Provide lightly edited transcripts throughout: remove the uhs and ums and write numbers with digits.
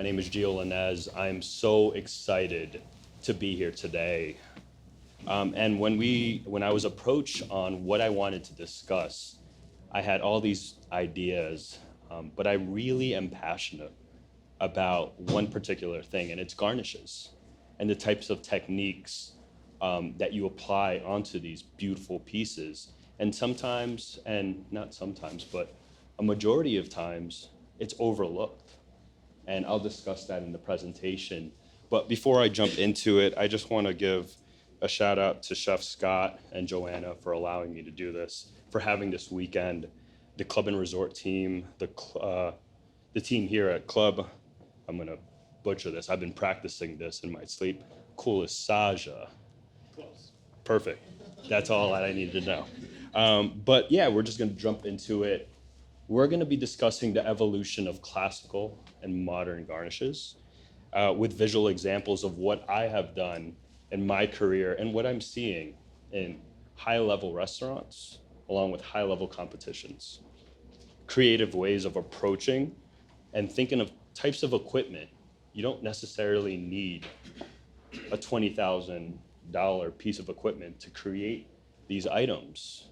name is Geo Lanez. I'm so excited to be here today. And when I was approached on what I wanted to discuss, I had all these ideas, but I really am passionate about one particular thing, and it's garnishes and the types of techniques that you apply onto these beautiful pieces. And sometimes, and not sometimes, but a majority of times, it's overlooked. And I'll discuss that in the presentation. But before I jump into it, I just want to give a shout out to Chef Scott and Joanna for allowing me to do this, for having this weekend, the Club and Resort team, the team here at Club. I'm gonna butcher this. I've been practicing this in my sleep. Kulisaja. Close. Perfect. That's all that I needed to know. But yeah, we're just gonna jump into it. We're gonna be discussing the evolution of classical and modern garnishes with visual examples of what I have done in my career and what I'm seeing in high-level restaurants along with high-level competitions. Creative ways of approaching and thinking of types of equipment. You don't necessarily need a $20,000 piece of equipment to create these items.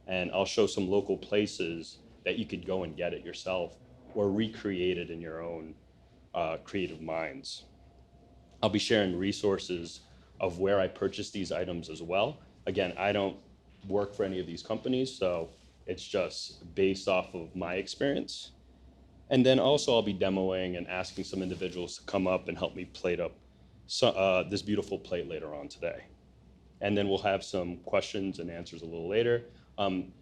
And I'll show some local places that you could go and get it yourself or recreate it in your own creative minds. I'll be sharing resources of where I purchased these items as well. Again, I don't work for any of these companies, so it's just based off of my experience. And then also I'll be demoing and asking some individuals to come up and help me plate up this beautiful plate later on today. And then we'll have some questions and answers a little later.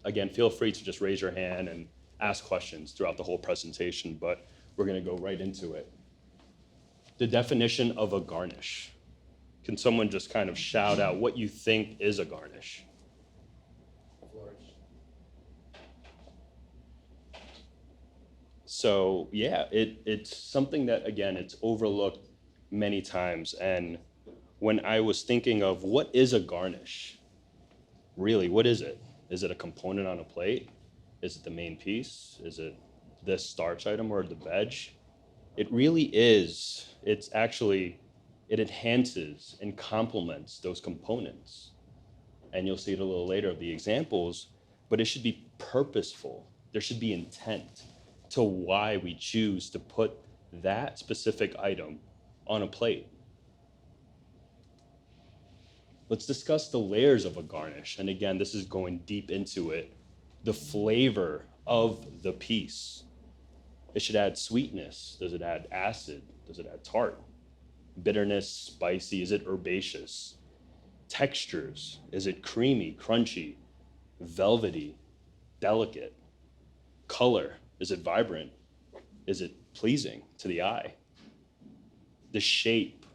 Again, feel free to just raise your hand and ask questions throughout the whole presentation, but we're gonna go right into it. The definition of a garnish. Can someone just kind of shout out what you think is a garnish? Flourish. So yeah, it's something that, again, it's overlooked many times. And when I was thinking of what is a garnish, really, what is it? Is it a component on a plate? Is it the main piece? Is it this starch item or the veg? It really is. It's actually, it enhances and complements those components. And you'll see it a little later of the examples, but it should be purposeful. There should be intent to why we choose to put that specific item on a plate. Let's discuss the layers of a garnish. And again, this is going deep into it. The flavor of the piece. It should add sweetness. Does it add acid? Does it add tart? Bitterness, spicy, is it herbaceous? Textures, is it creamy, crunchy, velvety, delicate? Color, is it vibrant? Is it pleasing to the eye? The shape,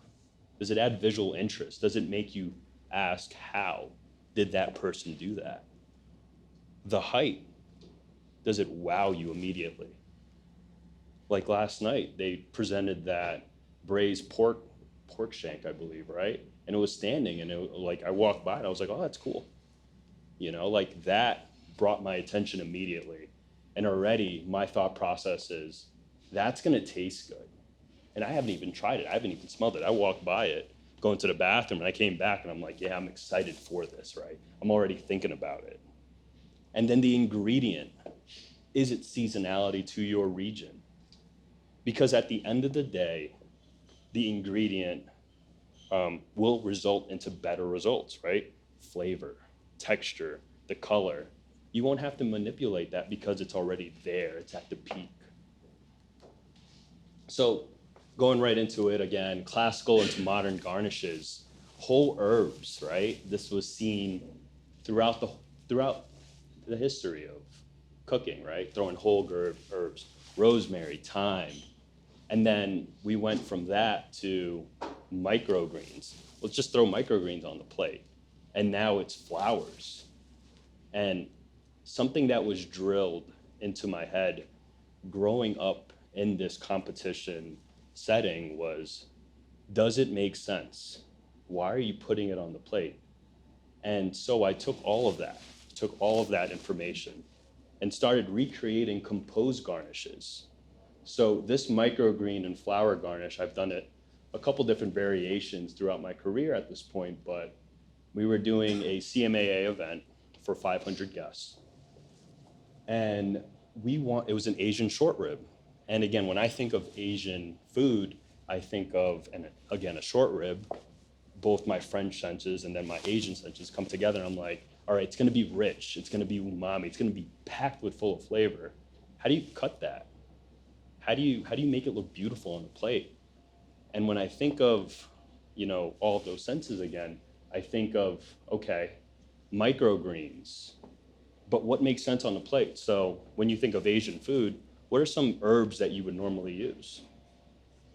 does it add visual interest? Does it make you ask, how did that person do that? The height, does it wow you immediately? Like last night, they presented that braised pork shank, I believe, right? And it was standing, and like I walked by, and I was like, oh, that's cool. You know, like that brought my attention immediately. And already my thought process is, that's gonna taste good. And I haven't even tried it. I haven't even smelled it. I walked by it, going to the bathroom, and I came back, and I'm like, yeah, I'm excited for this, right? I'm already thinking about it. And then the ingredient, is it seasonality to your region? Because at the end of the day, the ingredient will result into better results, right? Flavor, texture, the color. You won't have to manipulate that because it's already there, it's at the peak. So going right into it again, classical into modern garnishes, whole herbs, right? This was seen throughout the history of cooking, right? Throwing whole herbs, rosemary, thyme. And then we went from that to microgreens. Let's just throw microgreens on the plate. And now it's flowers. And something that was drilled into my head growing up in this competition setting was, does it make sense? Why are you putting it on the plate? And so I took all of that information and started recreating composed garnishes. So this microgreen and flower garnish, I've done it a couple different variations throughout my career at this point, but we were doing a CMAA event for 500 guests. And it was an Asian short rib. And again, when I think of Asian food, I think of, and again, a short rib. Both my French senses and then my Asian senses come together. And I'm like, all right, it's gonna be rich, it's gonna be umami, it's gonna be packed with full of flavor. How do you cut that? How do you make it look beautiful on the plate? And when I think of, all of those senses again, I think of, okay, microgreens, but what makes sense on the plate? So when you think of Asian food, what are some herbs that you would normally use?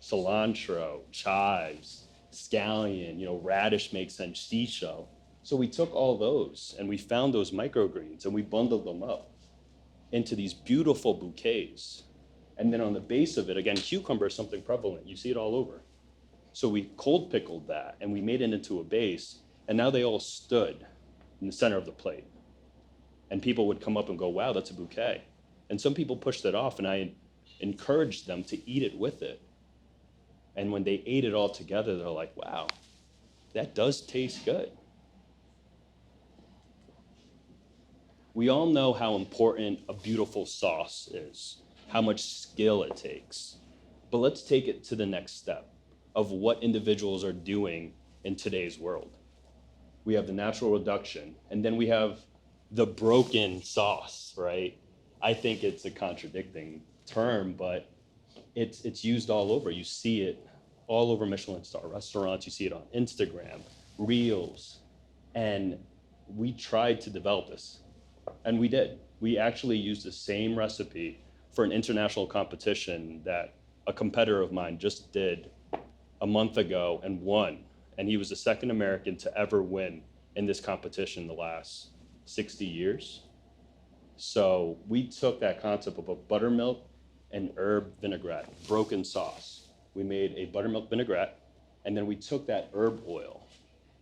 Cilantro, chives, scallion, radish makes sense, shisho. So we took all those and we found those microgreens and we bundled them up into these beautiful bouquets. And then on the base of it, again, cucumber is something prevalent. You see it all over. So we cold pickled that and we made it into a base, and now they all stood in the center of the plate. And people would come up and go, wow, that's a bouquet. And some people pushed it off, and I encouraged them to eat it with it. And when they ate it all together, they're like, wow, that does taste good. We all know how important a beautiful sauce is, how much skill it takes. But let's take it to the next step of what individuals are doing in today's world. We have the natural reduction, and then we have the broken sauce, right? I think it's a contradicting term, but it's used all over. You see it all over Michelin star restaurants. You see it on Instagram, Reels, and we tried to develop this, and we did. We actually used the same recipe for an international competition that a competitor of mine just did a month ago and won, and he was the second American to ever win in this competition in the last 60 years. So we took that concept of a buttermilk and herb vinaigrette, broken sauce. We made a buttermilk vinaigrette, and then we took that herb oil,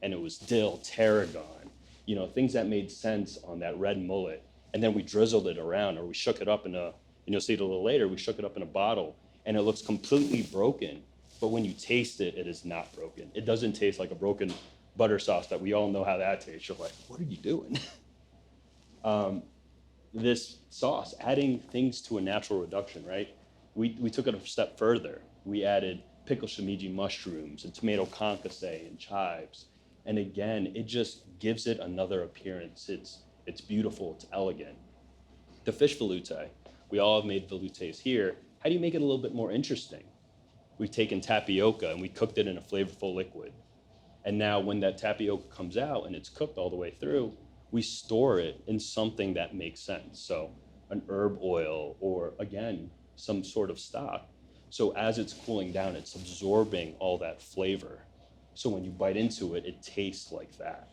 and it was dill, tarragon, things that made sense on that red mullet. And then we drizzled it around, or we shook it up in and you'll see it a little later, we shook it up in a bottle, and it looks completely broken. But when you taste it, it is not broken. It doesn't taste like a broken butter sauce that we all know how that tastes. You're like, what are you doing? This sauce, adding things to a natural reduction, right? We took it a step further. We added pickled shimiji mushrooms and tomato concasse and chives. And again, it just gives it another appearance. It's beautiful, it's elegant. The fish velouté, we all have made veloutés here. How do you make it a little bit more interesting? We've taken tapioca and we cooked it in a flavorful liquid. And now when that tapioca comes out and it's cooked all the way through, we store it in something that makes sense. So an herb oil, or again, some sort of stock. So as it's cooling down, it's absorbing all that flavor. So when you bite into it, it tastes like that.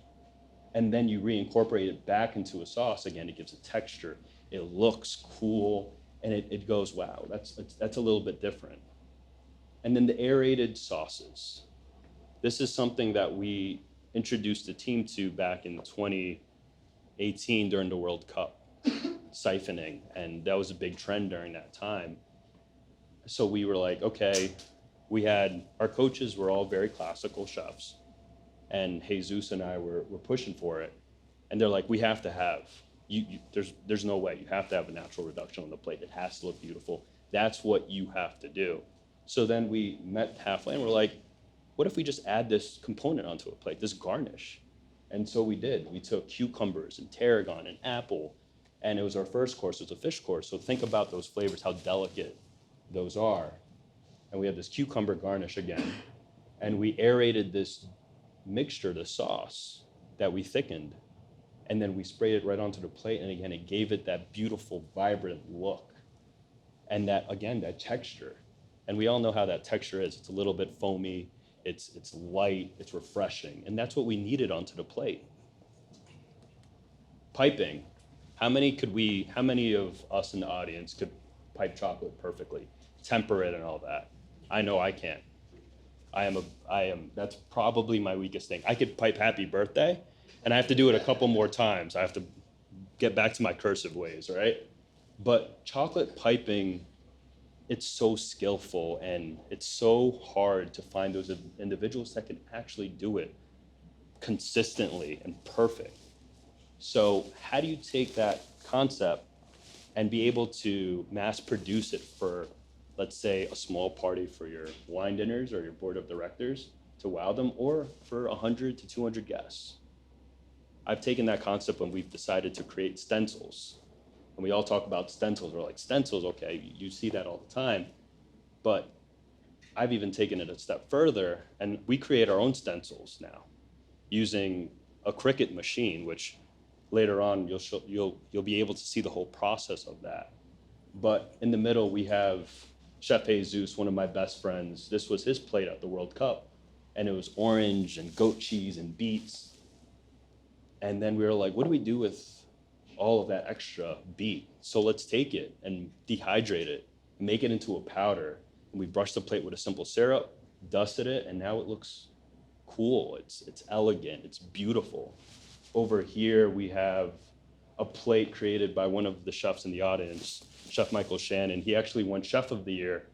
And then you reincorporate it back into a sauce. Again, it gives a texture. It looks cool, and it goes, wow, that's a little bit different. And then the aerated sauces. This is something that we introduced the team to back in 2018 during the World Cup, siphoning, and that was a big trend during that time. So we were like, okay, our coaches were all very classical chefs, and Jesus and I were pushing for it, and they're like, we have to have, there's no way, you have to have a natural reduction on the plate. It has to look beautiful. That's what you have to do. So then we met halfway and we're like, what if we just add this component onto a plate, this garnish? And so we did. We took cucumbers and tarragon and apple, and it was our first course. It was a fish course. So think about those flavors, how delicate those are. And we had this cucumber garnish again, and we aerated this mixture, the sauce, that we thickened, and then we sprayed it right onto the plate, and again, it gave it that beautiful, vibrant look, and that, again, that texture. And we all know how that texture is. It's a little bit foamy, it's light, it's refreshing, and that's what we needed onto the plate. Piping. How many of us in the audience could pipe chocolate perfectly, temper it and all that? I know I can't. That's probably my weakest thing. I could pipe happy birthday, and I have to do it a couple more times. I have to get back to my cursive ways, right? But chocolate piping it's so skillful and it's so hard to find those individuals that can actually do it consistently and perfect. So how do you take that concept and be able to mass produce it for, let's say, a small party for your wine dinners or your board of directors to wow them, or for 100 to 200 guests? I've taken that concept when we've decided to create stencils. And we all talk about stencils. We're like, stencils, okay, you see that all the time. But I've even taken it a step further, and we create our own stencils now using a Cricut machine, which later on you'll be able to see the whole process of that. But in the middle, we have Chef Jesus, one of my best friends. This was his plate at the World Cup, and it was orange and goat cheese and beets. And then we were like, what do we do with all of that extra beet? So let's take it and dehydrate it, make it into a powder. And we brushed the plate with a simple syrup, dusted it, and now it looks cool. It's elegant, it's beautiful. Over here, we have a plate created by one of the chefs in the audience, Chef Michael Shannon. He actually won Chef of the Year.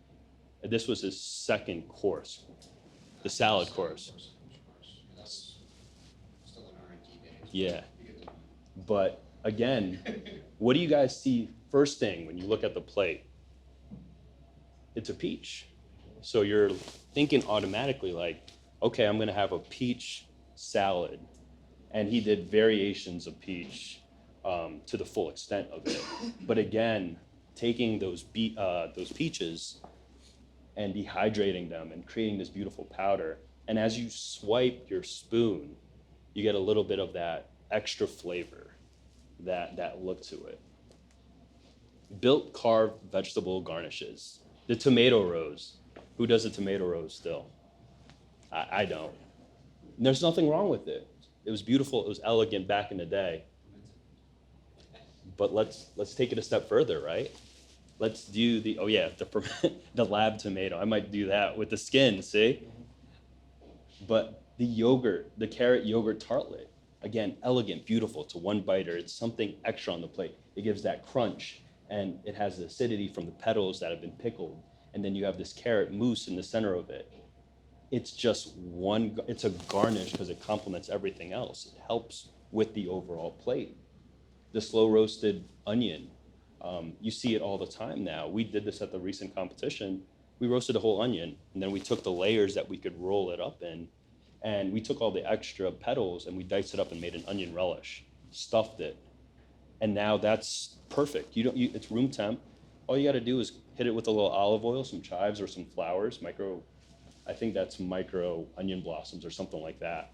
And this was his second course, the salad course. That's still an R&D day. Yeah. You get to- But again, what do you guys see first thing when you look at the plate? It's a peach. So you're thinking automatically like, okay, I'm gonna have a peach salad. And he did variations of peach to the full extent of it. But again, taking those peaches and dehydrating them and creating this beautiful powder. And as you swipe your spoon, you get a little bit of that extra flavor, that look to it. Built carved vegetable garnishes. The tomato rose. Who does a tomato rose still? I don't. And there's nothing wrong with it. It was beautiful, it was elegant back in the day. But let's take it a step further, right? Let's do the lab tomato. I might do that with the skin, see? But the yogurt, the carrot yogurt tartlet, again, elegant, beautiful. It's a one biter. It's something extra on the plate. It gives that crunch, and it has the acidity from the petals that have been pickled. And then you have this carrot mousse in the center of it. It's just it's a garnish because it complements everything else. It helps with the overall plate. The slow roasted onion, you see it all the time now. We did this at the recent competition. We roasted a whole onion, and then we took the layers that we could roll it up in, and we took all the extra petals and we diced it up and made an onion relish, stuffed it, and now that's perfect. It's room temp. All you got to do is hit it with a little olive oil, some chives or some flowers, I think that's micro onion blossoms or something like that.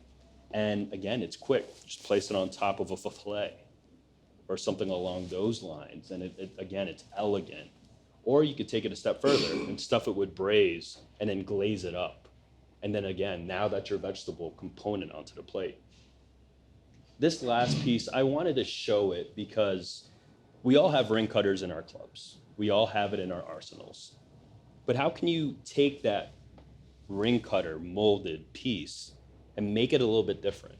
And again, it's quick. Just place it on top of a filet or something along those lines. And again, it's elegant. Or you could take it a step further and stuff it with braise and then glaze it up. And then again, now that's your vegetable component onto the plate. This last piece, I wanted to show it because we all have ring cutters in our clubs. We all have it in our arsenals. But how can you take that ring cutter molded piece and make it a little bit different?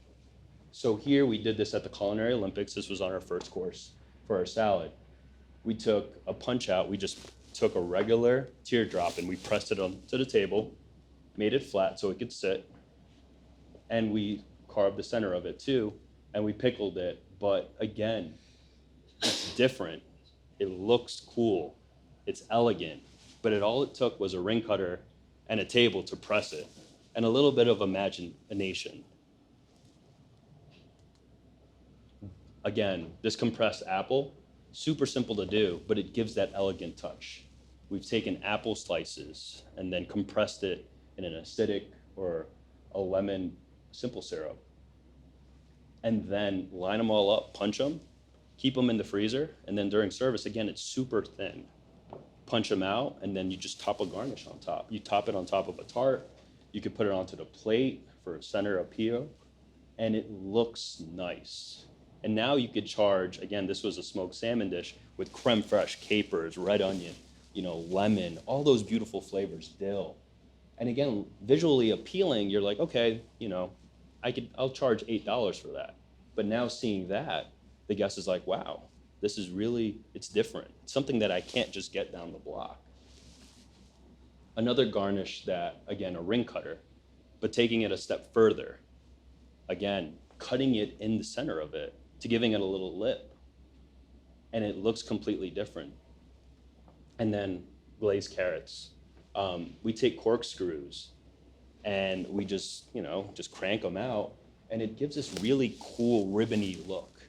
So here we did this at the Culinary Olympics. This was on our first course for our salad. We took a punch out. We just took a regular teardrop and we pressed it onto the table, made it flat so it could sit, and we carved the center of it too, and we pickled it. But again, it's different. It looks cool. It's elegant. But all it took was a ring cutter and a table to press it, and a little bit of imagination. Again, this compressed apple, super simple to do, but it gives that elegant touch. We've taken apple slices and then compressed it in an acidic or a lemon simple syrup, and then line them all up, punch them, keep them in the freezer, and then during service, again, it's super thin. Punch them out, and then you just top a garnish on top. You top it on top of a tart. You could put it onto the plate for a center appeal, and it looks nice. And now you could charge, again, this was a smoked salmon dish with creme fraiche, capers, red onion, lemon, all those beautiful flavors, dill. And again, visually appealing, you're like, okay, I'll charge $8 for that. But now seeing that, the guest is like, wow, this is really, it's different. It's something that I can't just get down the block. Another garnish that, again, a ring cutter, but taking it a step further, again, cutting it in the center of it to giving it a little lip, and it looks completely different. And then glazed carrots. We take corkscrews and we just, just crank them out, and it gives this really cool ribbony look.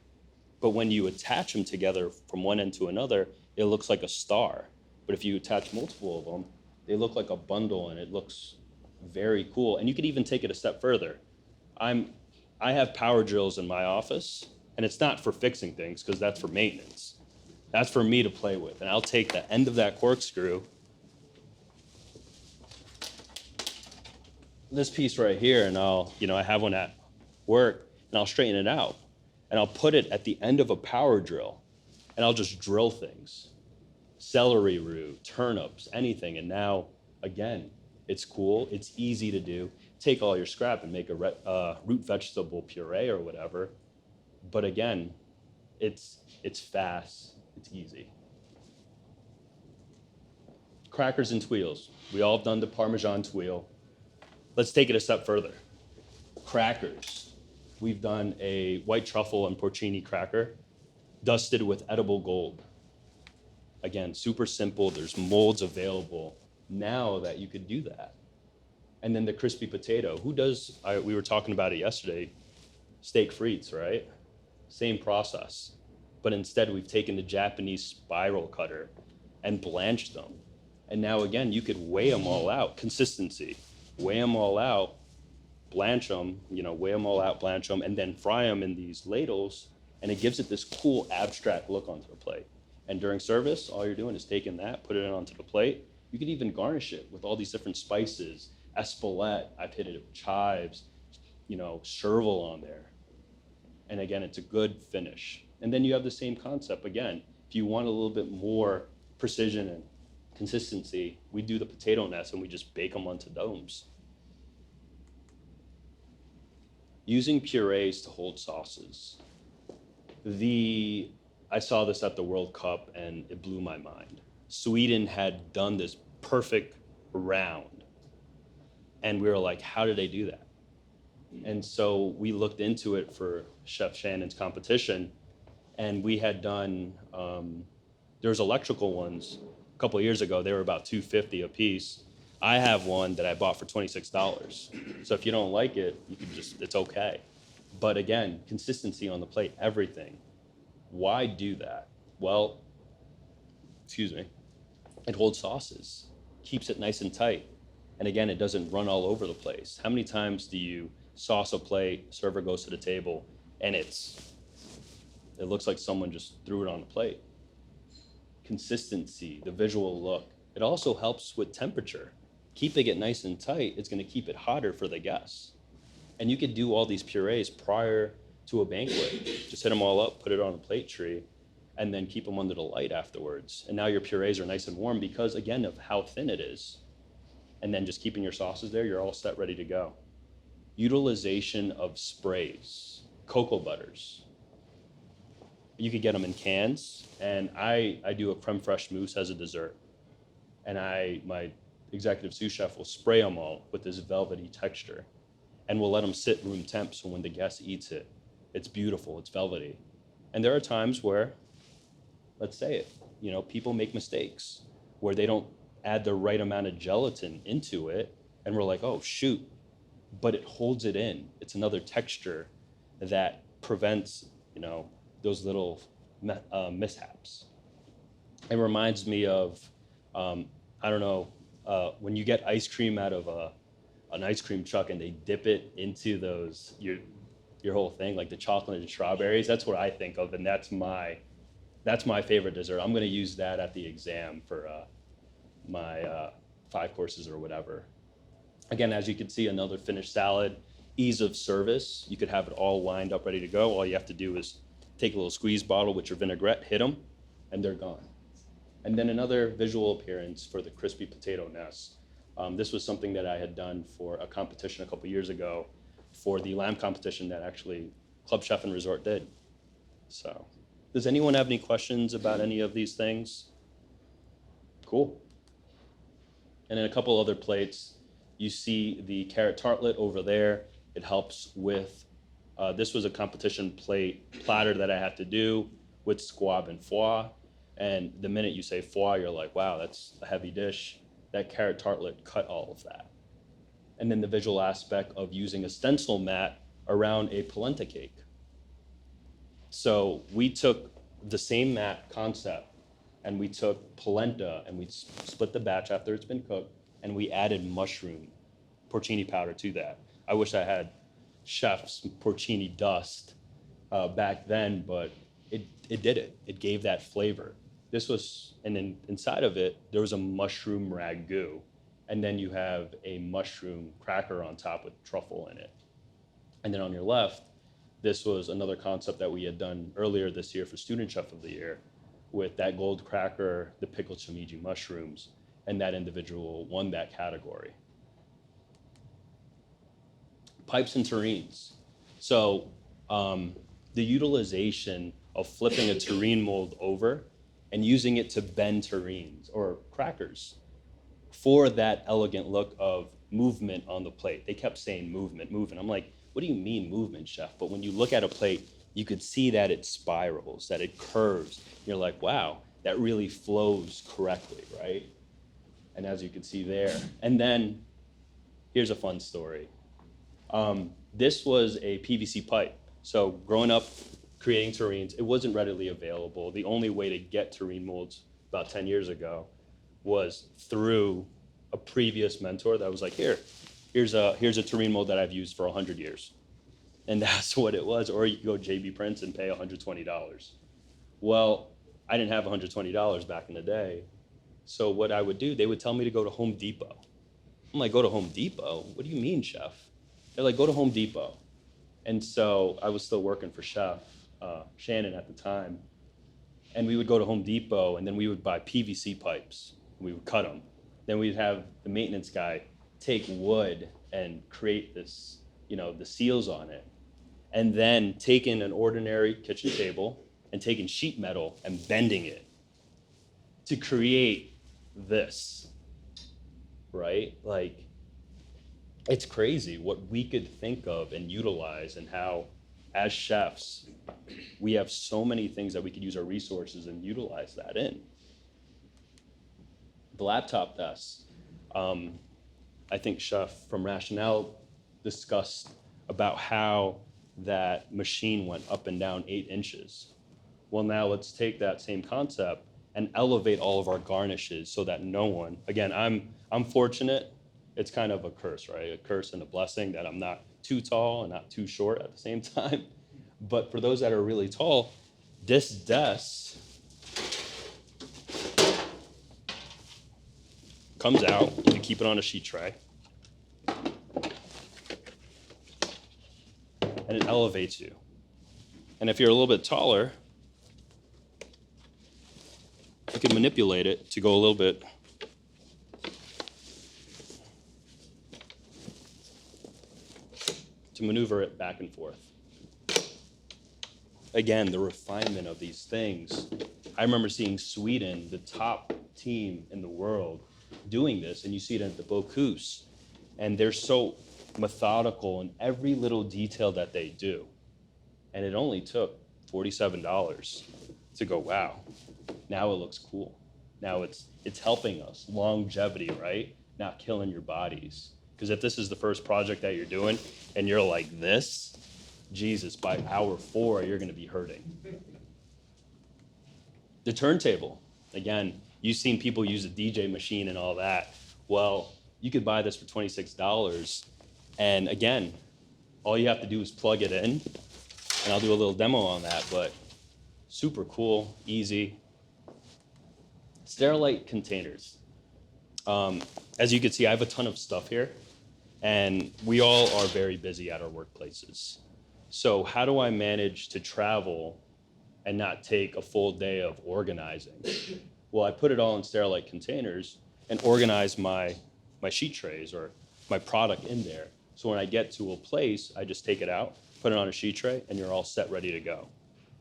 But when you attach them together from one end to another, it looks like a star. But if you attach multiple of them, they look like a bundle, and it looks very cool. And you could even take it a step further. I have power drills in my office, and it's not for fixing things because that's for maintenance. That's for me to play with. And I'll take the end of that corkscrew, this piece right here, and I have one at work, and I'll straighten it out. And I'll put it at the end of a power drill, and I'll just drill things. Celery root, turnips, anything. And now, again, it's cool, it's easy to do. Take all your scrap and make a root vegetable puree or whatever. But again, it's fast, it's easy. Crackers and tuiles. We all have done the Parmesan tuile. Let's take it a step further. Crackers. We've done a white truffle and porcini cracker dusted with edible gold. Again, super simple. There's molds available now that you could do that. And then the crispy potato. We were talking about it yesterday, steak frites, right? Same process. But instead, we've taken the Japanese spiral cutter and blanched them. And now, again, you could weigh them all out. Consistency. Weigh them all out, blanch them, weigh them all out, blanch them, and then fry them in these ladles, and it gives it this cool abstract look onto the plate. And during service, all you're doing is taking that, put it onto the plate. You could even garnish it with all these different spices, espelette, I've hit it with chives, chervil on there. And again, it's a good finish. And then you have the same concept again. If you want a little bit more precision and consistency, we do the potato nest and we just bake them onto domes. Using purees to hold sauces. I saw this at the World Cup and it blew my mind. Sweden had done this perfect round. And we were like, how did they do that? And so we looked into it for Chef Shannon's competition, and we had done, there's electrical ones a couple of years ago. They were about $2.50 a piece. I have one that I bought for $26. So if you don't like it, you can it's okay. But again, consistency on the plate, everything. Why do that? Well, it holds sauces, keeps it nice and tight. And again, it doesn't run all over the place. How many times do you sauce a plate, server goes to the table, and it looks like someone just threw it on the plate? Consistency, the visual look. It also helps with temperature. Keeping it nice and tight, it's going to keep it hotter for the guests. And you could do all these purees prior to a banquet. Just hit them all up, put it on a plate tree, and then keep them under the light afterwards. And now your purees are nice and warm because, again, of how thin it is. And then just keeping your sauces there, you're all set, ready to go. Utilization of sprays, cocoa butters. You could get them in cans, and I do a creme fraiche mousse as a dessert. And my executive sous chef will spray them all with this velvety texture. And we'll let them sit room temp, so when the guest eats it, it's beautiful, it's velvety. And there are times where, let's say it, people make mistakes where they don't add the right amount of gelatin into it, and we're like, oh, shoot. But it holds it in. It's another texture that prevents, those little mishaps. It reminds me of, when you get ice cream out of an ice cream truck and they dip it into those, your whole thing, like the chocolate and strawberries. That's what I think of, and that's my favorite dessert. I'm going to use that at the exam for my 5 courses or whatever. Again, as you can see, another finished salad, ease of service. You could have it all lined up, ready to go. All you have to do is take a little squeeze bottle with your vinaigrette, hit them, and they're gone. And then another visual appearance for the crispy potato nest. This was something that I had done for a competition a couple years ago for the lamb competition that actually Club Chef and Resort did. So, does anyone have any questions about any of these things? Cool. And then a couple other plates. You see the carrot tartlet over there. It helps with, this was a competition platter that I had to do with squab and foie. And the minute you say foie, you're like, wow, that's a heavy dish. That carrot tartlet cut all of that. And then the visual aspect of using a stencil mat around a polenta cake. So we took the same mat concept and we took polenta and we split the batch after it's been cooked and we added mushroom porcini powder to that. I wish I had chef's porcini dust back then, but it did it. It gave that flavor. This was, and then inside of it, there was a mushroom ragu. And then you have a mushroom cracker on top with truffle in it. And then on your left, this was another concept that we had done earlier this year for Student Chef of the Year with that gold cracker, the pickled shimiji mushrooms, and that individual won that category. Pipes and terrines. So the utilization of flipping a terrine mold over and using it to bend terrines or crackers for that elegant look of movement on the plate. They kept saying movement, movement. I'm like, what do you mean movement, chef? But when you look at a plate, you could see that it spirals, that it curves. You're like, wow, that really flows correctly, right? And as you can see there. And then here's a fun story. This was a PVC pipe. So growing up, creating terrines, it wasn't readily available. The only way to get terrine molds about 10 years ago was through a previous mentor that was like, here's a terrine mold that I've used for 100 years. And that's what it was. Or you could go JB Prince and pay $120. Well, I didn't have $120 back in the day. So what I would do, they would tell me to go to Home Depot. I'm like, go to Home Depot? What do you mean, chef? They're like, go to Home Depot. And so I was still working for Chef Shannon at the time. And we would go to Home Depot and then we would buy PVC pipes. We would cut them. Then we'd have the maintenance guy take wood and create this, the seals on it. And then taking an ordinary kitchen table and taking sheet metal and bending it to create this, right? Like, it's crazy what we could think of and utilize, and how, as chefs, we have so many things that we could use our resources and utilize that in. The laptop tests. I think Chef from Rationale discussed about how that machine went up and down 8 inches. Well, now let's take that same concept and elevate all of our garnishes so that no one, again, I'm fortunate. It's kind of a curse, right? A curse and a blessing that I'm not too tall and not too short at the same time. But for those that are really tall, this desk comes out. You can keep it on a sheet tray. And it elevates you. And if you're a little bit taller, you can manipulate it to go a little bit to maneuver it back and forth. Again, the refinement of these things. I remember seeing Sweden, the top team in the world, doing this, and you see it at the Bocuse, and they're so methodical in every little detail that they do. And it only took $47 to go, wow, now it looks cool. Now it's helping us. Longevity, right? Not killing your bodies. Because if this is the first project that you're doing and you're like this, Jesus, by hour 4, you're gonna be hurting. The turntable, again, you've seen people use a DJ machine and all that. Well, you could buy this for $26. And again, all you have to do is plug it in. And I'll do a little demo on that, but super cool, easy. Sterilite containers. As you can see, I have a ton of stuff here, and we all are very busy at our workplaces. So how do I manage to travel and not take a full day of organizing? Well, I put it all in Sterilite containers and organize my sheet trays or my product in there. So when I get to a place, I just take it out, put it on a sheet tray, and you're all set, ready to go.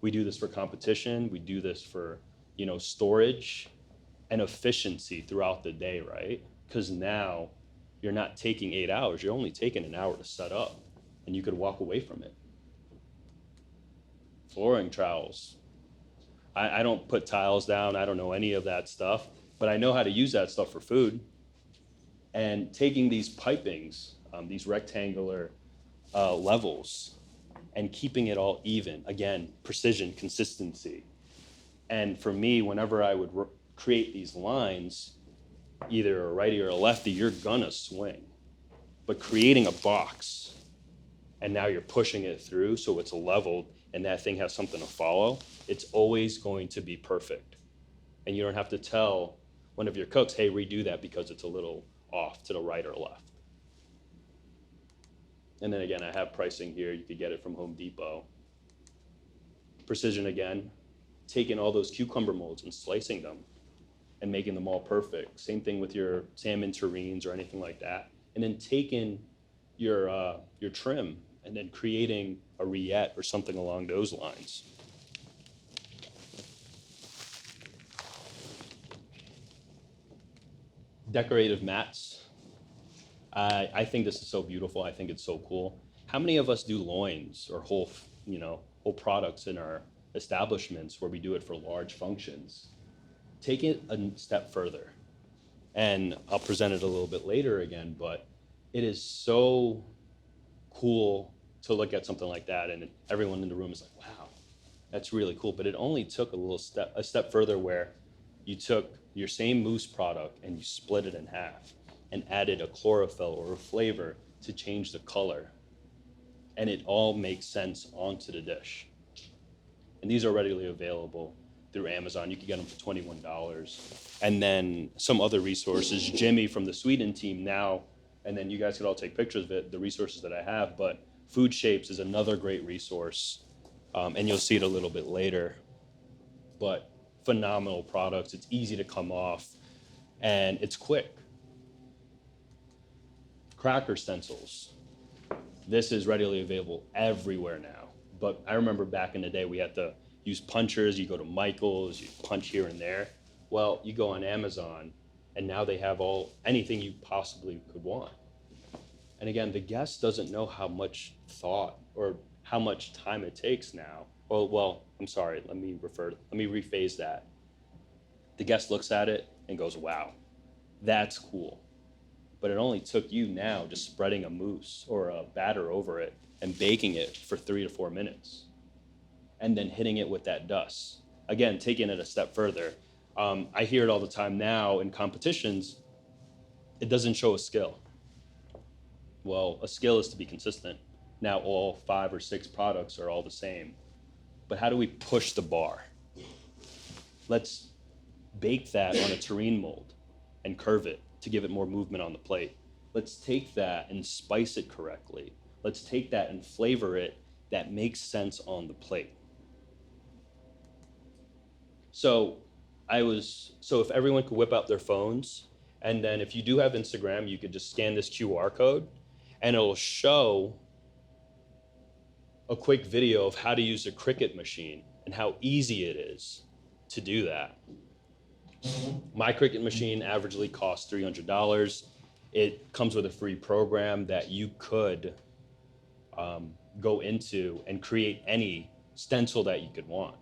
We do this for competition. We do this for, storage and efficiency throughout the day, right? because now you're not taking 8 hours, you're only taking an hour to set up, and you could walk away from it. Flooring trowels. I don't put tiles down, I don't know any of that stuff, but I know how to use that stuff for food. And taking these pipings, these rectangular levels, and keeping it all even. Again, precision, consistency. And for me, whenever I would create these lines, either a righty or a lefty, you're gonna swing. But creating a box, and now you're pushing it through so it's leveled and that thing has something to follow, it's always going to be perfect. And you don't have to tell one of your cooks, hey, redo that because it's a little off to the right or left. And then again, I have pricing here. You could get it from Home Depot. Precision again, taking all those cucumber molds and slicing them and making them all perfect. Same thing with your salmon terrines or anything like that. And then taking your trim and then creating a rillette or something along those lines. Decorative mats. I think this is so beautiful. I think it's so cool. How many of us do loins or whole products in our establishments where we do it for large functions? Take it a step further. And I'll present it a little bit later again, but it is so cool to look at something like that, and everyone in the room is like, wow, that's really cool. But it only took a step further where you took your same mousse product and you split it in half and added a chlorophyll or a flavor to change the color. And it all makes sense onto the dish. And these are readily available through Amazon. You can get them for $21. And then some other resources, Jimmy from the Sweden team now, and then you guys could all take pictures of it, the resources that I have, but Food Shapes is another great resource. And you'll see it a little bit later. But phenomenal products. It's easy to come off, and it's quick. Cracker stencils. This is readily available everywhere now. But I remember back in the day, we had to use punchers. You go to Michael's, you punch here and there. Well, you go on Amazon, and now they have anything you possibly could want. And again, the guest doesn't know how much thought or how much time it takes now. Well, I'm sorry, let me rephrase that. The guest looks at it and goes, wow, that's cool. But it only took you now just spreading a mousse or a batter over it and baking it for 3 to 4 minutes. And then hitting it with that dust. Again, taking it a step further. I hear it all the time now in competitions, it doesn't show a skill. Well, a skill is to be consistent. Now all 5 or 6 products are all the same. But how do we push the bar? Let's bake that on a terrine mold and curve it to give it more movement on the plate. Let's take that and spice it correctly. Let's take that and flavor it that makes sense on the plate. So if everyone could whip out their phones, and then if you do have Instagram, you could just scan this QR code and it'll show a quick video of how to use a Cricut machine and how easy it is to do that. My Cricut machine averagely costs $300. It comes with a free program that you could go into and create any stencil that you could want.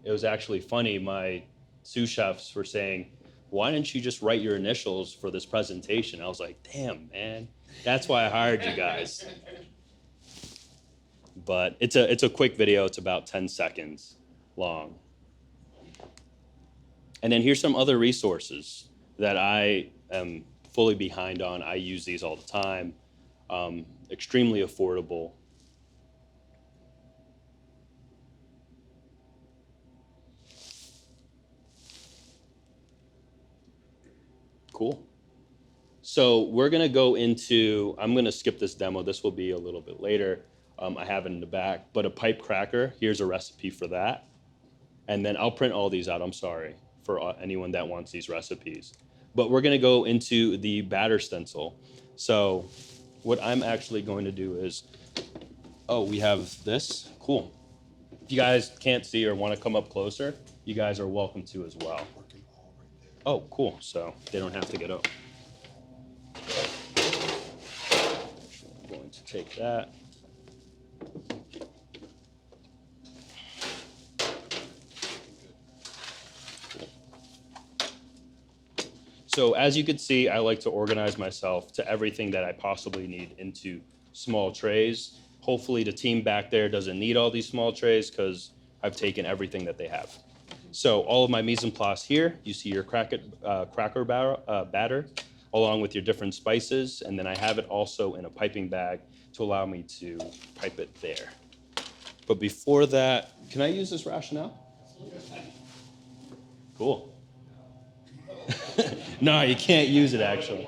It was actually funny, my sous chefs were saying, why didn't you just write your initials for this presentation? I was like, damn, man, that's why I hired you guys. But it's a quick video. It's about 10 seconds long. And then here's some other resources that I am fully behind on. I use these all the time. Extremely affordable. Cool. So we're gonna go into, I'm gonna skip this demo. This will be a little bit later. I have it in the back, but a pipe cracker, here's a recipe for that. And then I'll print all these out, I'm sorry, for anyone that wants these recipes. But we're gonna go into the batter stencil. So what I'm actually going to do is, we have this, cool. If you guys can't see or wanna come up closer, you guys are welcome to as well. Working all right there. Oh, cool. So they don't have to get up. I'm going to take that. So as you can see, I like to organize myself to everything that I possibly need into small trays. Hopefully the team back there doesn't need all these small trays because I've taken everything that they have. So all of my mise en place here, you see your cracker batter along with your different spices, and then I have it also in a piping bag to allow me to pipe it there. But before that, can I use this rationale? Cool. No, you can't use it actually.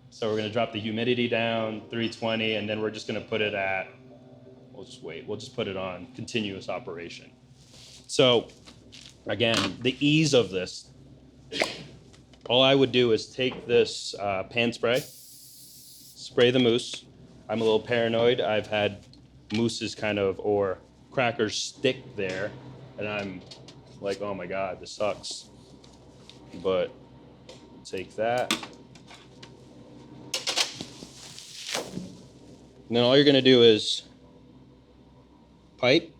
So we're gonna drop the humidity down, 320, and then we're just gonna put it at, we'll just wait, we'll just put it on continuous operation. So again, the ease of this, all I would do is take this pan spray the mousse. I'm a little paranoid. I've had mousses kind of, or crackers stick there, and I'm like, oh my God, this sucks. But take that. And then all you're gonna do is pipe.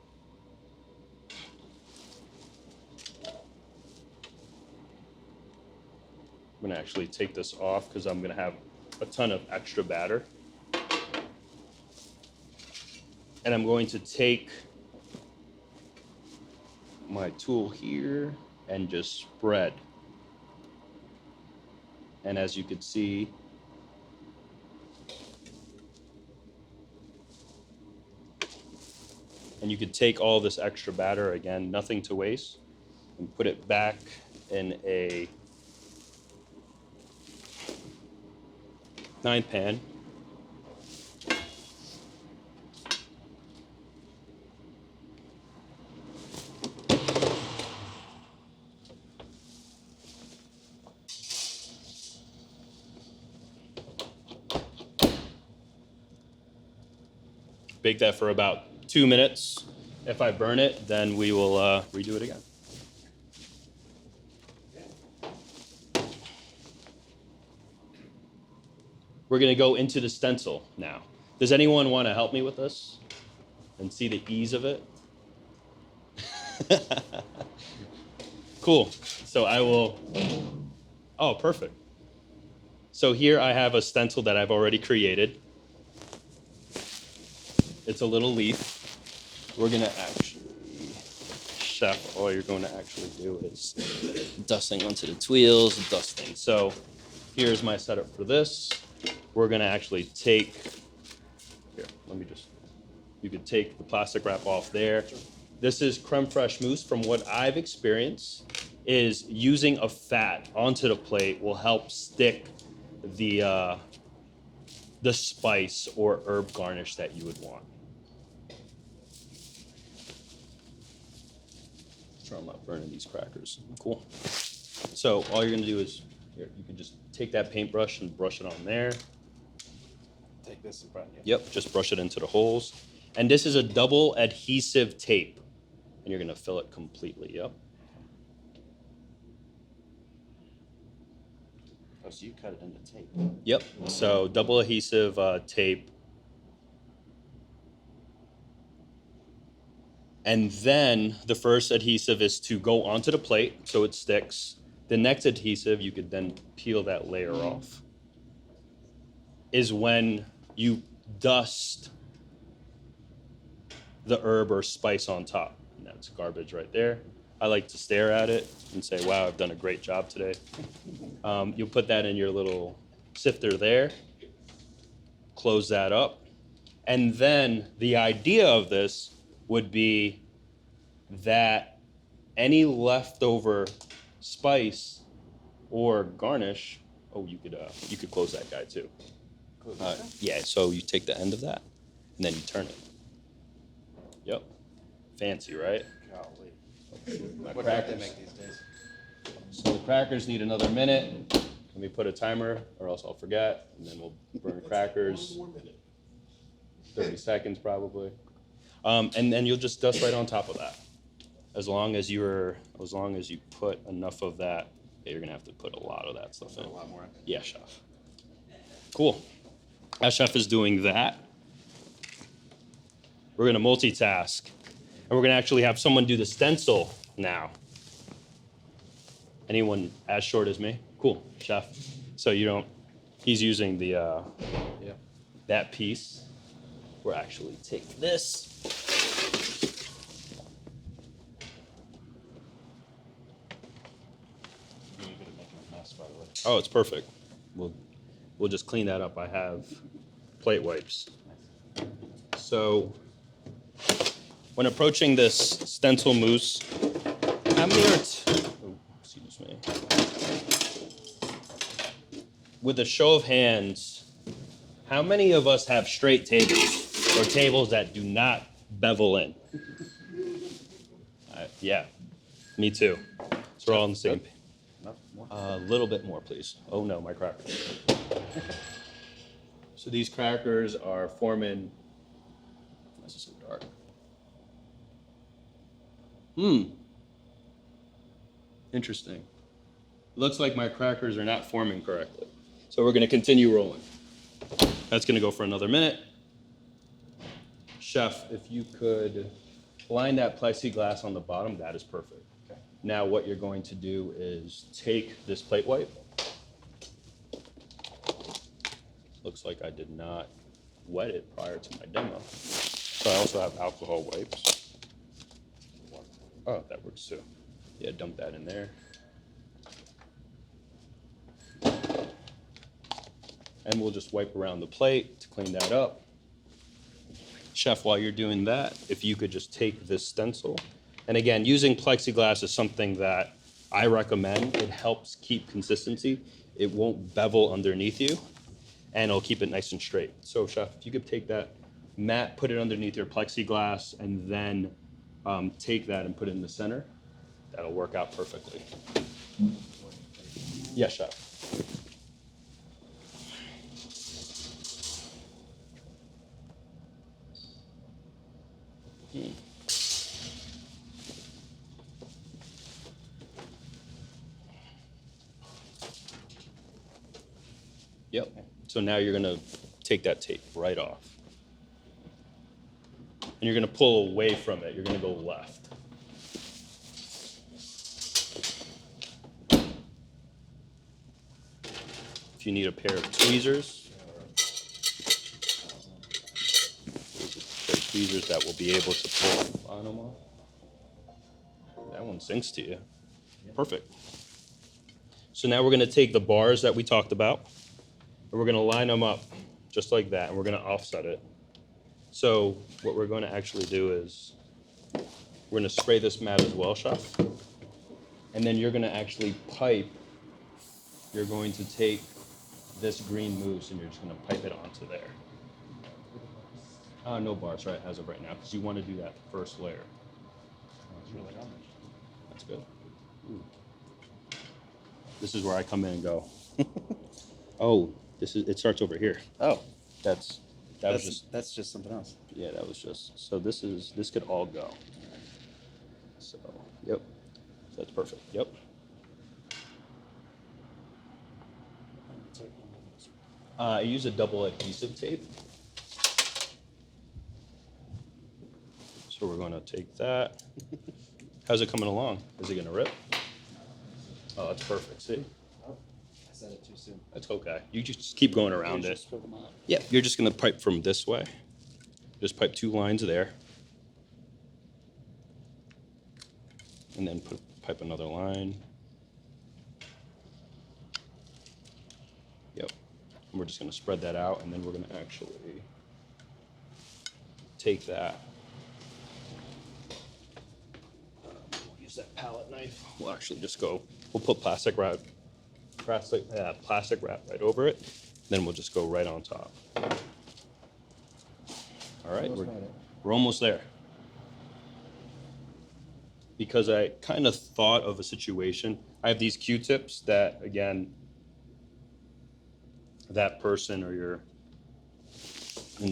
I'm gonna actually take this off because I'm gonna have a ton of extra batter. And I'm going to take my tool here and just spread. And as you can see, and you could take all this extra batter, again, nothing to waste, and put it back in a 9 pan. Bake that for about 2 minutes. If I burn it, then we will redo it again. We're gonna go into the stencil now. Does anyone want to help me with this and see the ease of it? Cool. So I will, oh, perfect. So here I have a stencil that I've already created. It's a little leaf. We're gonna actually, chef, all you're going to actually do is dusting onto the tuiles, dusting. So here's my setup for this. We're gonna actually take, here, let me just, you could take the plastic wrap off there. This is creme fraiche mousse. From what I've experienced, is using a fat onto the plate will help stick the spice or herb garnish that you would want. Sure, I'm not burning these crackers. Cool. So all you're gonna do is, here, you can just take that paintbrush and brush it on there. Take this in front of you. Yep, just brush it into the holes. And this is a double adhesive tape. And you're gonna fill it completely, yep. Oh, so you cut it into tape. Yep, so double adhesive tape. And then the first adhesive is to go onto the plate so it sticks. The next adhesive, you could then peel that layer off, is when you dust the herb or spice on top. And that's garbage right there. I like to stare at it and say, wow, I've done a great job today. You'll put that in your little sifter there, close that up. And then the idea of this would be that any leftover spice or garnish, oh, you could close that guy too. Yeah, so you take the end of that and then you turn it. Yep. Fancy, right? Golly. My What do they crackers. make these days? So the crackers need another minute. Let me put a timer or else I'll forget. And then we'll burn crackers. 30 seconds probably. And then you'll just dust right on top of that. as long as you put enough of that, yeah, you're gonna have to put a lot of that stuff in. A lot more. Yeah, chef. Cool. As chef is doing that, we're gonna multitask, and we're gonna actually have someone do the stencil now. Anyone as short as me? Cool, chef. So you don't. He's using the Yeah. that piece. We'll actually take this. Really good at making a mess, by the way. Oh, it's perfect. We'll just clean that up. I have plate wipes. So when approaching this stencil mousse, how many are excuse me. With a show of hands, how many of us have straight tables or tables that do not bevel in? Yeah, me too. So we're all on the same. Enough more. A little bit more, please. Oh no, my crackers. So these crackers are forming. This is so dark. Interesting. Looks like my crackers are not forming correctly. So we're going to continue rolling. That's going to go for another minute. Chef, if you could line that plexiglass on the bottom, that is perfect. Okay. Now what you're going to do is take this plate wipe. Looks like I did not wet it prior to my demo. So I also have alcohol wipes. Oh, that works too. Yeah, dump that in there. And we'll just wipe around the plate to clean that up. Chef, while you're doing that, if you could just take this stencil. And again, using plexiglass is something that I recommend. It helps keep consistency. It won't bevel underneath you, and it'll keep it nice and straight. So chef, if you could take that mat, put it underneath your plexiglass, and then take that and put it in the center, that'll work out perfectly. Yes, chef. Yep. So now you're gonna take that tape right off. And you're gonna pull away from it. You're gonna go left. If you need a pair of tweezers, pair of tweezers that will be able to pull the bottom off. That one sinks to you. Perfect. So now we're gonna take the bars that we talked about, and we're gonna line them up just like that, and we're gonna offset it. So what we're gonna actually do is we're gonna spray this mat as well, chef. And then you're gonna actually pipe, you're going to take this green mousse and you're just gonna pipe it onto there. No bars right as of right now, because you wanna do that first layer. It's really Garnish. That's good. Ooh. This is where I come in and go. Oh, it starts over here. Oh, That's that's just something else. yeah, that was just, so this could all go. So, yep, so that's perfect, yep. I use a double adhesive tape. So we're gonna take that. How's it coming along? Is it gonna rip? Oh, that's perfect, see? Oh, I said it too soon. That's okay. You just keep going around it. Just fill them out. Yeah, you're just gonna pipe from this way. Just pipe 2 lines there. And then pipe another line. Yep. And we're just gonna spread that out, and then we're gonna actually take that. We'll use that palette knife. We'll actually just we'll put plastic wrap right over it. Then we'll just go right on top. All right, we're almost there. Because I kind of thought of a situation. I have these Q-tips that, again, that person or your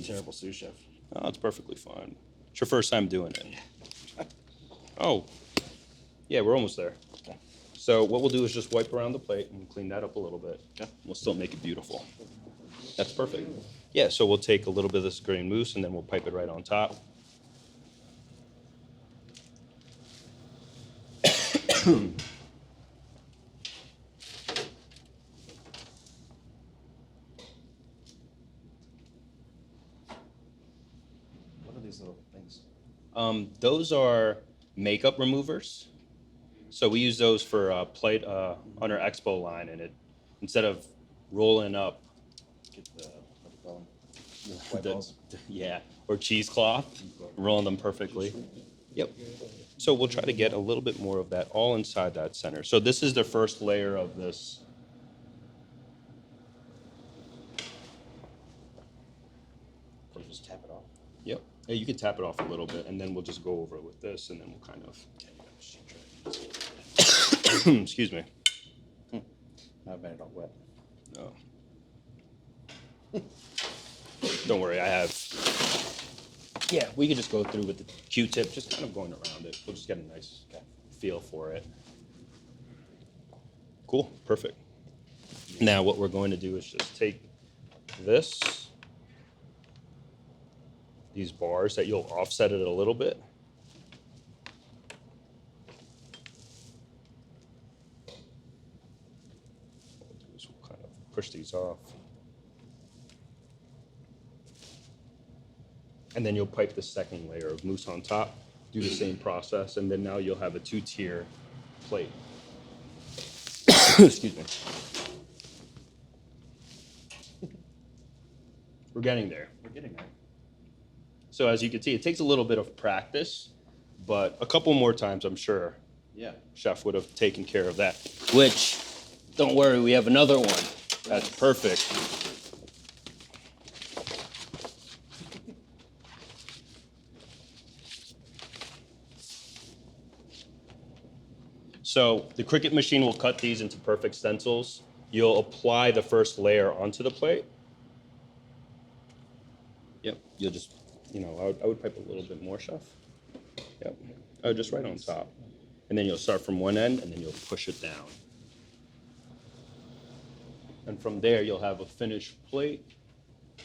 Terrible sous chef. oh, it's perfectly fine. It's your first time doing it. Oh, Yeah, we're almost there. Okay. So what we'll do is just wipe around the plate and clean that up a little bit. Okay. We'll still make it beautiful. That's perfect. Yeah, so we'll take a little bit of this grain mousse and then we'll pipe it right on top. What are these little things? Those are makeup removers. So we use those for plate on our expo line, and it instead of rolling up Get the, what do you call them? The white the, balls? yeah, or cheesecloth, rolling them perfectly. Yep. So we'll try to get a little bit more of that all inside that center. So this is the first layer of this. Or just tap it off? Yep. Yeah, you can tap it off a little bit, and then we'll just go over it with this, and then we'll kind of. Excuse me. I've made it all wet. No. Don't worry, I have. Yeah, we could just go through with the Q-tip, just kind of going around it. We'll just get a nice feel for it. Cool, perfect. Now what we're going to do is just take these bars that you'll offset it a little bit. What we'll do is we'll kind of push these off. And then you'll pipe the second layer of mousse on top, do the same process, and then now you'll have a 2-tier plate. Excuse me. We're getting there. We're getting there. So as you can see, it takes a little bit of practice, but a couple more times, I'm sure Yeah. Chef would have taken care of that. Which, don't worry, we have another one. That's perfect. So the Cricut machine will cut these into perfect stencils. You'll apply the first layer onto the plate. Yep, you'll just, I would pipe a little bit more, Chef. Yep, just right on top. And then you'll start from one end and then you'll push it down. And from there, you'll have a finished plate. Do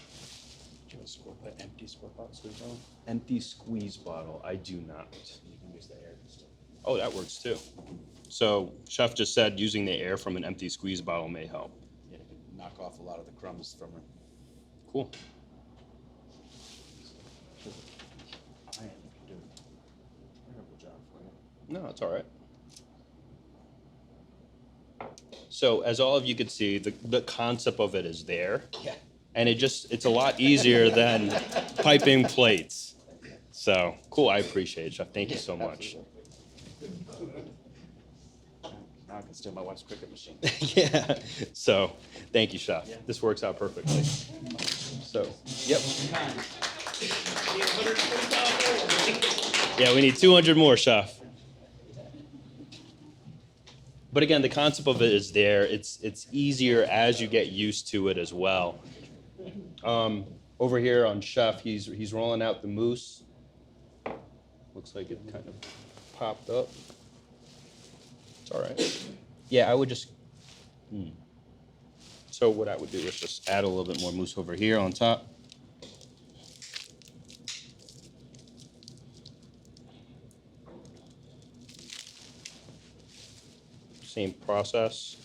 you have a squirt, an empty squirt bottle? Squeeze bottle? Empty squeeze bottle, I do not. You can use the air still. Oh, that works too. So Chef just said using the air from an empty squeeze bottle may help. Yeah, you can knock off a lot of the crumbs from her. Cool. I am doing a terrible job for you. No, it's all right. So as all of you could see, the concept of it is there. Yeah. And it's a lot easier than piping plates. So cool, I appreciate it, Chef. Thank you so much. Now I can steal my wife's Cricut machine. Yeah. So thank you, Chef. Yeah. This works out perfectly. So, yep. Yeah, we need 200 more, Chef. But again, the concept of it is there. It's easier as you get used to it as well. Over here on Chef, he's rolling out the mousse. Looks like it kind of popped up. It's all right. Yeah, I would just. So what I would do is just add a little bit more mousse over here on top. Same process.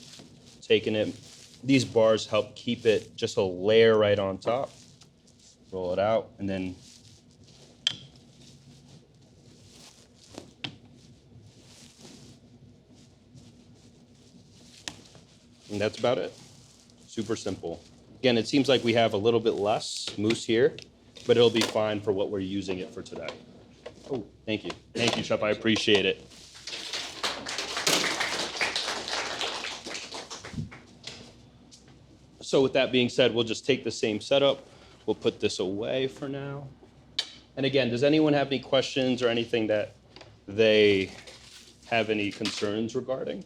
Taking it. These bars help keep it just a layer right on top. Roll it out, and then and that's about it. Super simple. Again, it seems like we have a little bit less mousse here, but it'll be fine for what we're using it for today. Oh, thank you. Thank you, Chef. I appreciate it. So with that being said, we'll just take the same setup. We'll put this away for now. And again, does anyone have any questions or anything that they have any concerns regarding?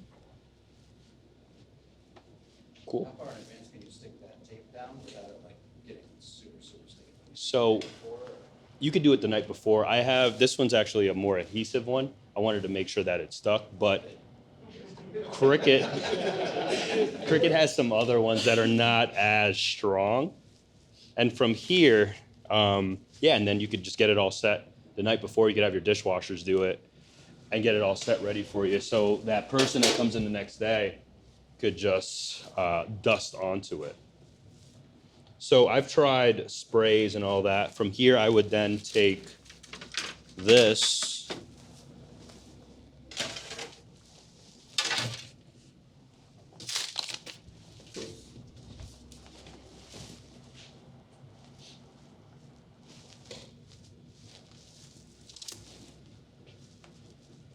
Cool. How far in advance can you stick that tape down without it like getting super sticky? So you could do it the night before. This one's actually a more adhesive one. I wanted to make sure that it stuck, but Cricket has some other ones that are not as strong. And from here, yeah, and then you could just get it all set the night before. You could have your dishwashers do it and get it all set ready for you. So that person that comes in the next day could just dust onto it. So I've tried sprays and all that. From here, I would then take this.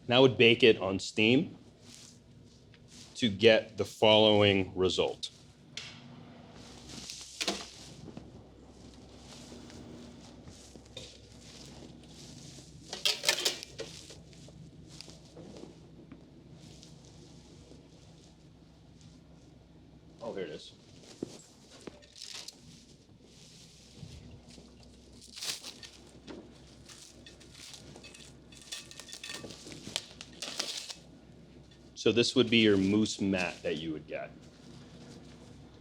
And I would bake it on steam to get the following result. Oh, here it is. So this would be your mousse mat that you would get.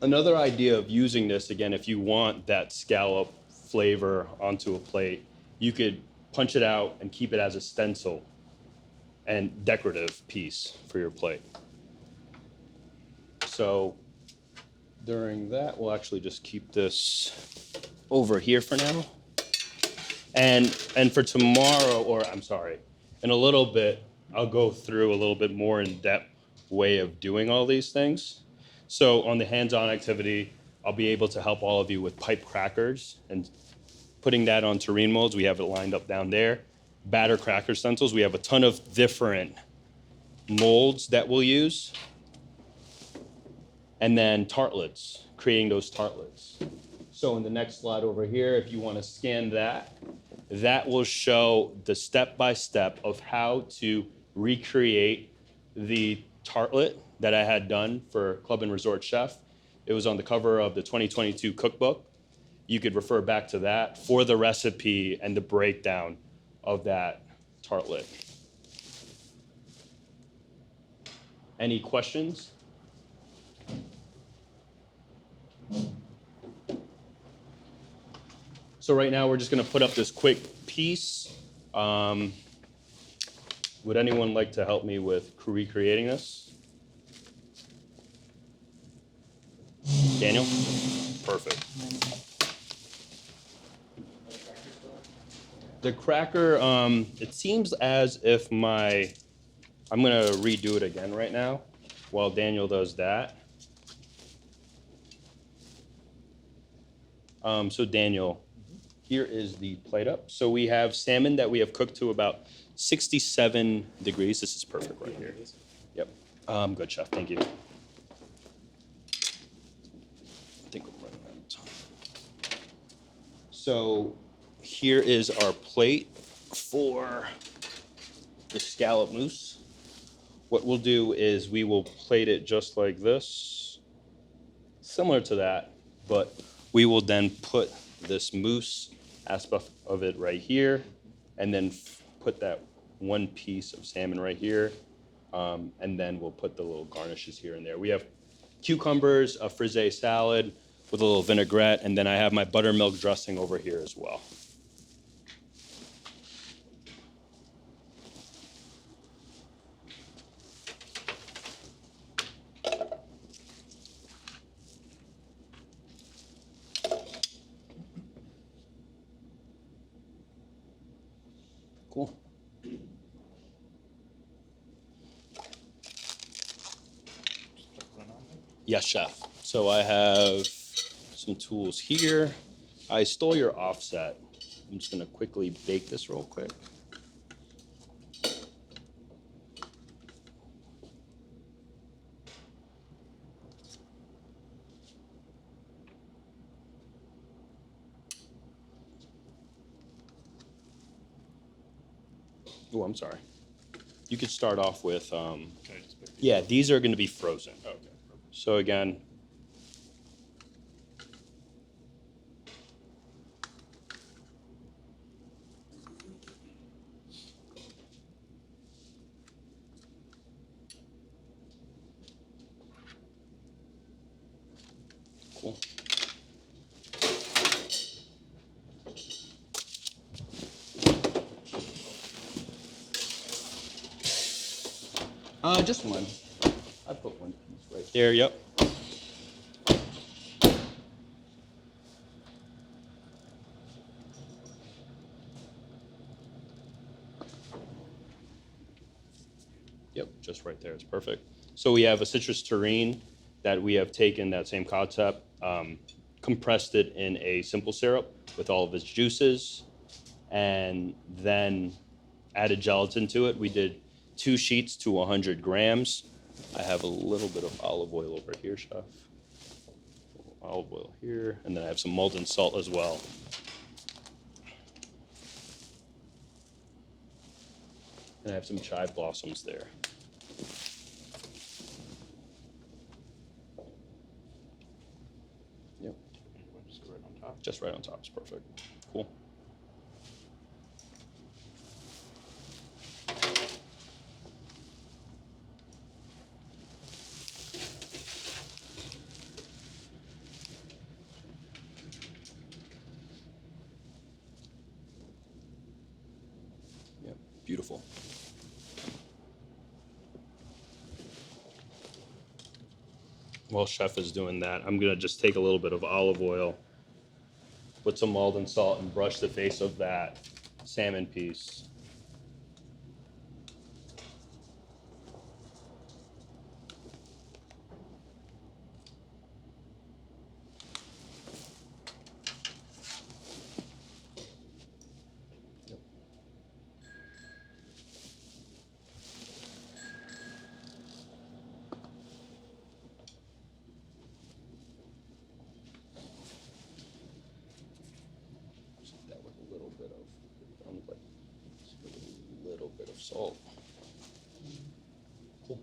Another idea of using this, again, if you want that scallop flavor onto a plate, you could punch it out and keep it as a stencil and decorative piece for your plate. So during that, we'll actually just keep this over here for now. And for tomorrow, or I'm sorry, in a little bit, I'll go through a little bit more in-depth way of doing all these things. So on the hands-on activity, I'll be able to help all of you with pipe crackers and putting that on terrine molds. We have it lined up down there. Batter cracker stencils. We have a ton of different molds that we'll use. And then tartlets, creating those tartlets. So in the next slide over here, if you want to scan that, that will show the step-by-step of how to recreate the tartlet that I had done for Club and Resort Chef. It was on the cover of the 2022 cookbook. You could refer back to that for the recipe and the breakdown of that tartlet. Any questions? So right now we're just gonna put up this quick piece. Would anyone like to help me with recreating this? Daniel? Perfect. The cracker, it seems as if I'm gonna redo it again right now while Daniel does that. So Daniel, here is the plate up. So we have salmon that we have cooked to about 67 degrees. This is perfect right here. Yep. Good, chef. Thank you. I think we're running out of time. So here is our plate for the scallop mousse. What we'll do is we will plate it just like this, similar to that, but we will then put this mousse aspect of it right here, and then put that one piece of salmon right here, and then we'll put the little garnishes here and there. We have cucumbers, a frisee salad with a little vinaigrette, and then I have my buttermilk dressing over here as well. Cool. Yes, chef. So I have some tools here. I stole your offset. I'm just gonna quickly bake this real quick. Oh, I'm sorry. You could start off with, yeah, these are gonna be frozen. Okay. So again, Just one. I put one piece right there, yep. Yep, just right there, it's perfect. So we have a citrus terrine that we have taken that same concept, compressed it in a simple syrup with all of its juices, and then added gelatin to it. We did 2 sheets to 100 grams. I have a little bit of olive oil over here, chef. Olive oil here, and then I have some molten salt as well. And I have some chive blossoms there. Yep. Just right on top. Just right on top is perfect. Cool. Yep, beautiful. While chef is doing that, I'm gonna just take a little bit of olive oil, put some molten salt, and brush the face of that salmon piece. That with a little bit of salt. Cool.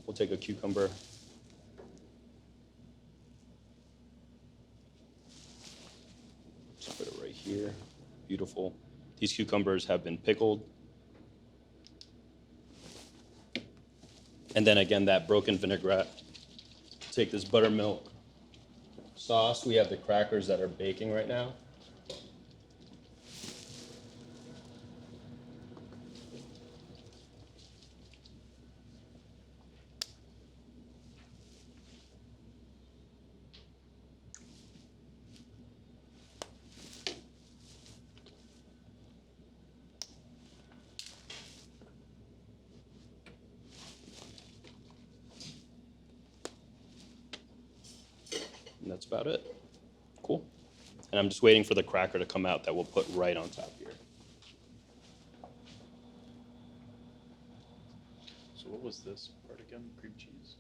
We'll take a cucumber. Just put it right here. Beautiful. These cucumbers have been pickled. And then again, that broken vinaigrette. Take this buttermilk sauce. We have the crackers that are baking right now. And that's about it. Cool. And I'm just waiting for the cracker to come out that we'll put right on top here. So what was this part again? Cream cheese?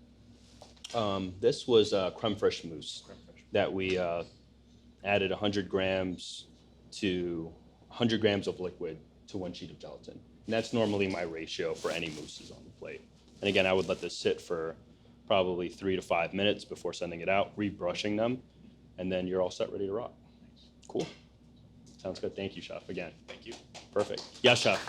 This was creme fraiche mousse Creme fraiche. that we added 100 grams of liquid to 1 sheet of gelatin. And that's normally my ratio for any mousses on the plate. And again, I would let this sit for probably 3 to 5 minutes before sending it out, rebrushing them, and then you're all set, ready to rock. Cool. Sounds good. Thank you, chef, again. Thank you. Perfect. Yes, chef.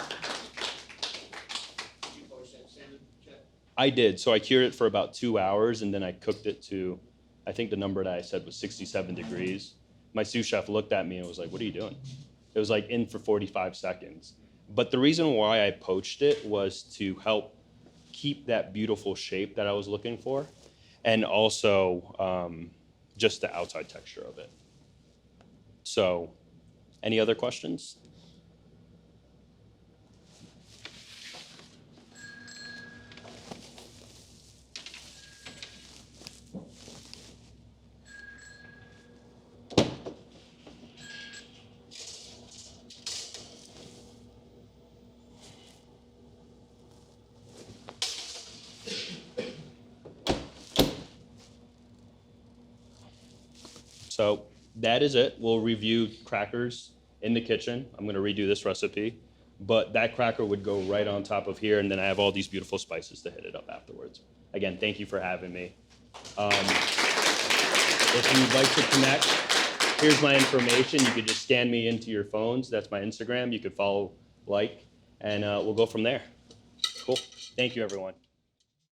Did you poach that salmon, Jeff? I did. So I cured it for about 2 hours, and then I cooked it to, I think the number that I said was 67 degrees. My sous chef looked at me and was like, "What are you doing?" It was like in for 45 seconds. But the reason why I poached it was to help keep that beautiful shape that I was looking for, and also just the outside texture of it. So, any other questions? So that is it. We'll review crackers in the kitchen. I'm going to redo this recipe, but that cracker would go right on top of here, and then I have all these beautiful spices to hit it up afterwards. Again, thank you for having me. If you'd like to connect, here's my information. You could just scan me into your phones. That's my Instagram. You could follow, and we'll go from there. Cool. Thank you, everyone.